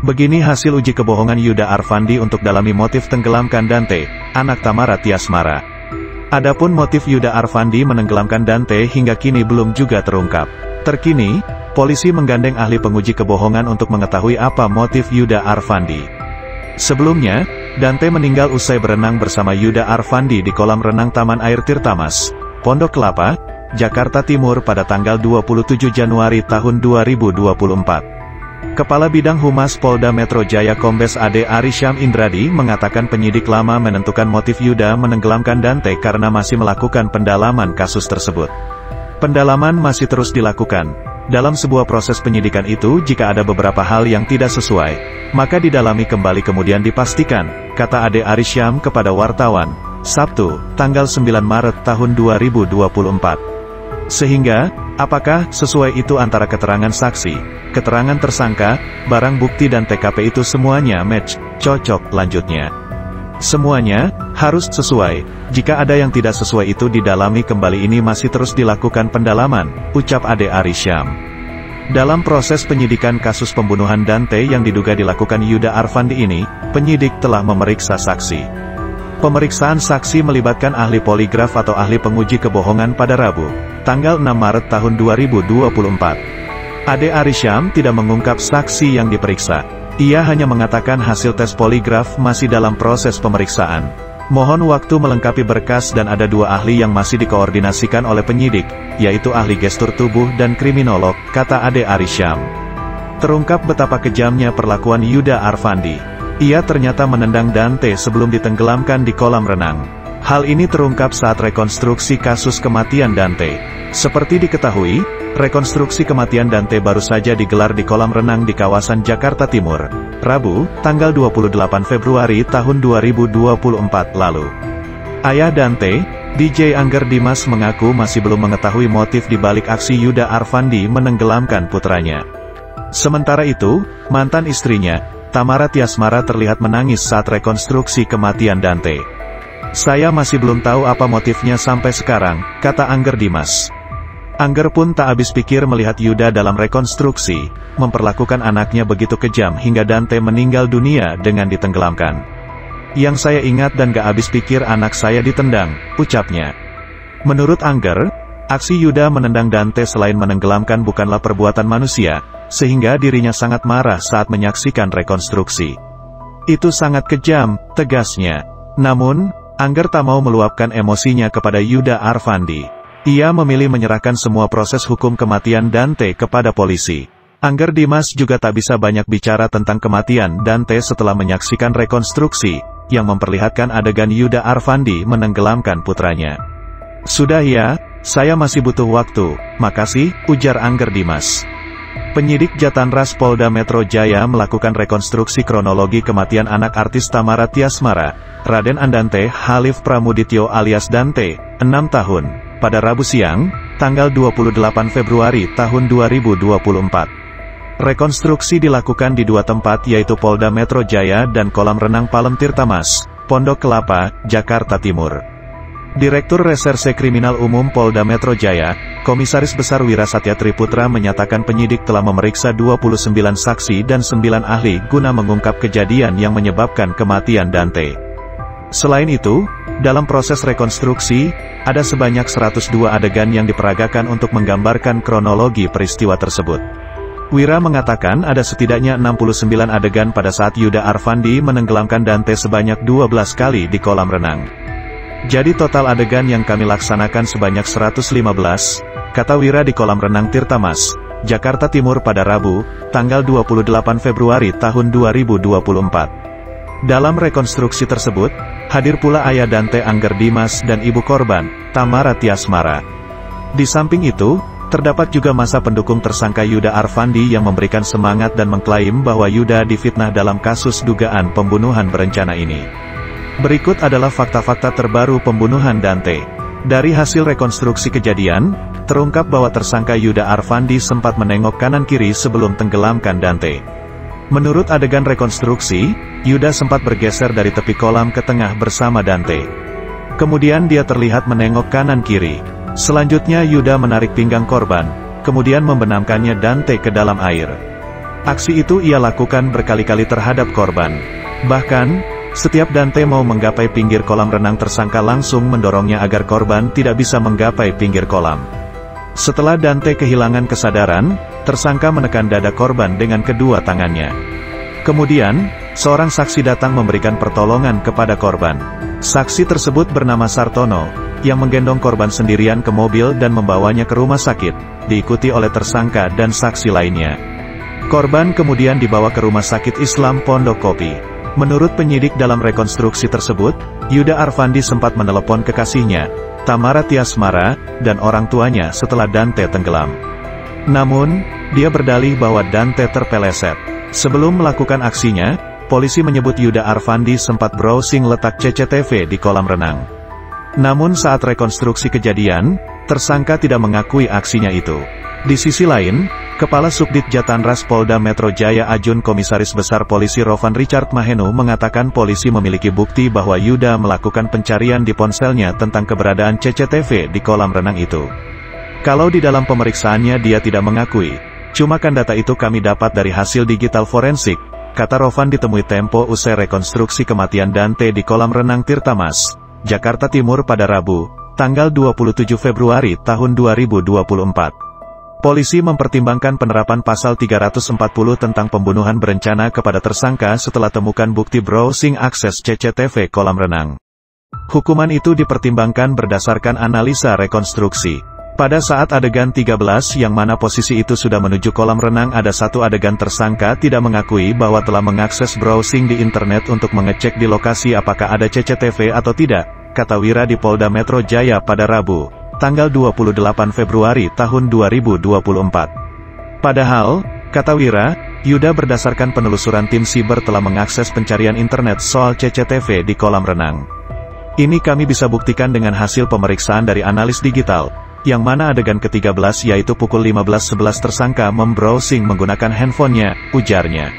Begini hasil uji kebohongan Yuda Arfandi untuk dalami motif tenggelamkan Dante, anak Tamara Tiasmara. Adapun motif Yuda Arfandi menenggelamkan Dante hingga kini belum juga terungkap. Terkini, polisi menggandeng ahli penguji kebohongan untuk mengetahui apa motif Yuda Arfandi. Sebelumnya, Dante meninggal usai berenang bersama Yuda Arfandi di kolam renang Taman Air Tirtamas, Pondok Kelapa, Jakarta Timur pada tanggal 27 Januari tahun 2024. Kepala Bidang Humas Polda Metro Jaya Kombes Ade Arisyam Indradi mengatakan penyidik lama menentukan motif Yuda menenggelamkan Dante karena masih melakukan pendalaman kasus tersebut. Pendalaman masih terus dilakukan. Dalam sebuah proses penyidikan itu jika ada beberapa hal yang tidak sesuai, maka didalami kembali kemudian dipastikan, kata Ade Arisyam kepada wartawan, Sabtu, tanggal 9 Maret tahun 2024. Sehingga, apakah sesuai itu antara keterangan saksi, keterangan tersangka, barang bukti dan TKP itu semuanya match, cocok, lanjutnya. Semuanya harus sesuai. Jika ada yang tidak sesuai itu didalami kembali, ini masih terus dilakukan pendalaman, ucap Ade Arisyam. Dalam proses penyidikan kasus pembunuhan Dante yang diduga dilakukan Yuda Arfandi ini, penyidik telah memeriksa saksi. Pemeriksaan saksi melibatkan ahli poligraf atau ahli penguji kebohongan pada Rabu, tanggal 6 Maret tahun 2024. Ade Arisyam tidak mengungkap saksi yang diperiksa. Ia hanya mengatakan hasil tes poligraf masih dalam proses pemeriksaan. Mohon waktu melengkapi berkas dan ada dua ahli yang masih dikoordinasikan oleh penyidik, yaitu ahli gestur tubuh dan kriminolog, kata Ade Arisyam. Terungkap betapa kejamnya perlakuan Yuda Arfandi. Ia ternyata menendang Dante sebelum ditenggelamkan di kolam renang. Hal ini terungkap saat rekonstruksi kasus kematian Dante. Seperti diketahui, rekonstruksi kematian Dante baru saja digelar di kolam renang di kawasan Jakarta Timur, Rabu, tanggal 28 Februari tahun 2024 lalu. Ayah Dante, DJ Angger Dimas mengaku masih belum mengetahui motif di balik aksi Yuda Arfandi menenggelamkan putranya. Sementara itu, mantan istrinya, Tamara Tiasmara terlihat menangis saat rekonstruksi kematian Dante. Saya masih belum tahu apa motifnya sampai sekarang, kata Angger Dimas. Angger pun tak habis pikir melihat Yuda dalam rekonstruksi, memperlakukan anaknya begitu kejam hingga Dante meninggal dunia dengan ditenggelamkan. Yang saya ingat dan gak habis pikir anak saya ditendang, ucapnya. Menurut Angger, aksi Yuda menendang Dante selain menenggelamkan bukanlah perbuatan manusia, sehingga dirinya sangat marah saat menyaksikan rekonstruksi. Itu sangat kejam, tegasnya. Namun, Angger tak mau meluapkan emosinya kepada Yuda Arfandi. Ia memilih menyerahkan semua proses hukum kematian Dante kepada polisi. Angger Dimas juga tak bisa banyak bicara tentang kematian Dante setelah menyaksikan rekonstruksi, yang memperlihatkan adegan Yuda Arfandi menenggelamkan putranya. Sudah ya, saya masih butuh waktu, makasih, ujar Angger Dimas. Penyidik Jatanras Polda Metro Jaya melakukan rekonstruksi kronologi kematian anak artis Tamara Tiasmara, Raden Andante Halif Pramudityo alias Dante, 6 tahun, pada Rabu siang, tanggal 28 Februari tahun 2024. Rekonstruksi dilakukan di dua tempat yaitu Polda Metro Jaya dan Kolam Renang Palem Tirtamas, Pondok Kelapa, Jakarta Timur. Direktur Reserse Kriminal Umum Polda Metro Jaya, Komisaris Besar Wira Satya Triputra menyatakan penyidik telah memeriksa 29 saksi dan 9 ahli guna mengungkap kejadian yang menyebabkan kematian Dante. Selain itu, dalam proses rekonstruksi, ada sebanyak 102 adegan yang diperagakan untuk menggambarkan kronologi peristiwa tersebut. Wira mengatakan ada setidaknya 69 adegan pada saat Yuda Arfandi menenggelamkan Dante sebanyak 12 kali di kolam renang. Jadi total adegan yang kami laksanakan sebanyak 115, kata Wira di kolam renang Tirtamas, Jakarta Timur pada Rabu, tanggal 28 Februari tahun 2024. Dalam rekonstruksi tersebut, hadir pula ayah Dante Angger Dimas dan ibu korban, Tamara Tiasmara. Di samping itu, terdapat juga masa pendukung tersangka Yuda Arfandi yang memberikan semangat dan mengklaim bahwa Yuda difitnah dalam kasus dugaan pembunuhan berencana ini. Berikut adalah fakta-fakta terbaru pembunuhan Dante. Dari hasil rekonstruksi kejadian, terungkap bahwa tersangka Yuda Arfandi sempat menengok kanan-kiri sebelum tenggelamkan Dante. Menurut adegan rekonstruksi, Yuda sempat bergeser dari tepi kolam ke tengah bersama Dante. Kemudian dia terlihat menengok kanan-kiri. Selanjutnya Yuda menarik pinggang korban, kemudian membenamkannya Dante ke dalam air. Aksi itu ia lakukan berkali-kali terhadap korban. Bahkan, setiap Dante mau menggapai pinggir kolam renang, tersangka langsung mendorongnya agar korban tidak bisa menggapai pinggir kolam. Setelah Dante kehilangan kesadaran, tersangka menekan dada korban dengan kedua tangannya. Kemudian, seorang saksi datang memberikan pertolongan kepada korban. Saksi tersebut bernama Sartono, yang menggendong korban sendirian ke mobil dan membawanya ke rumah sakit, diikuti oleh tersangka dan saksi lainnya. Korban kemudian dibawa ke Rumah Sakit Islam Pondok Kopi. Menurut penyidik dalam rekonstruksi tersebut, Yuda Arfandi sempat menelepon kekasihnya, Tamara Tiasmara, dan orang tuanya setelah Dante tenggelam. Namun, dia berdalih bahwa Dante terpeleset. Sebelum melakukan aksinya, polisi menyebut Yuda Arfandi sempat browsing letak CCTV di kolam renang. Namun saat rekonstruksi kejadian, tersangka tidak mengakui aksinya itu. Di sisi lain, Kepala Subdit Jatanras Polda Metro Jaya Ajun Komisaris Besar Polisi Rovan Richard Mahenu mengatakan polisi memiliki bukti bahwa Yuda melakukan pencarian di ponselnya tentang keberadaan CCTV di kolam renang itu. Kalau di dalam pemeriksaannya dia tidak mengakui, cuma kan data itu kami dapat dari hasil digital forensik, kata Rovan ditemui Tempo usai rekonstruksi kematian Dante di kolam renang Tirtamas, Jakarta Timur pada Rabu, tanggal 27 Februari tahun 2024. Polisi mempertimbangkan penerapan pasal 340 tentang pembunuhan berencana kepada tersangka setelah temukan bukti browsing akses CCTV kolam renang. Hukuman itu dipertimbangkan berdasarkan analisa rekonstruksi. Pada saat adegan 13 yang mana posisi itu sudah menuju kolam renang, ada satu adegan tersangka tidak mengakui bahwa telah mengakses browsing di internet untuk mengecek di lokasi apakah ada CCTV atau tidak, kata Wira di Polda Metro Jaya pada Rabu, tanggal 28 Februari tahun 2024. Padahal, kata Wira, Yuda berdasarkan penelusuran tim siber telah mengakses pencarian internet soal CCTV di kolam renang. Ini kami bisa buktikan dengan hasil pemeriksaan dari analis digital, yang mana adegan ke-13 yaitu pukul 15.11 tersangka membrowsing menggunakan handphonenya, ujarnya.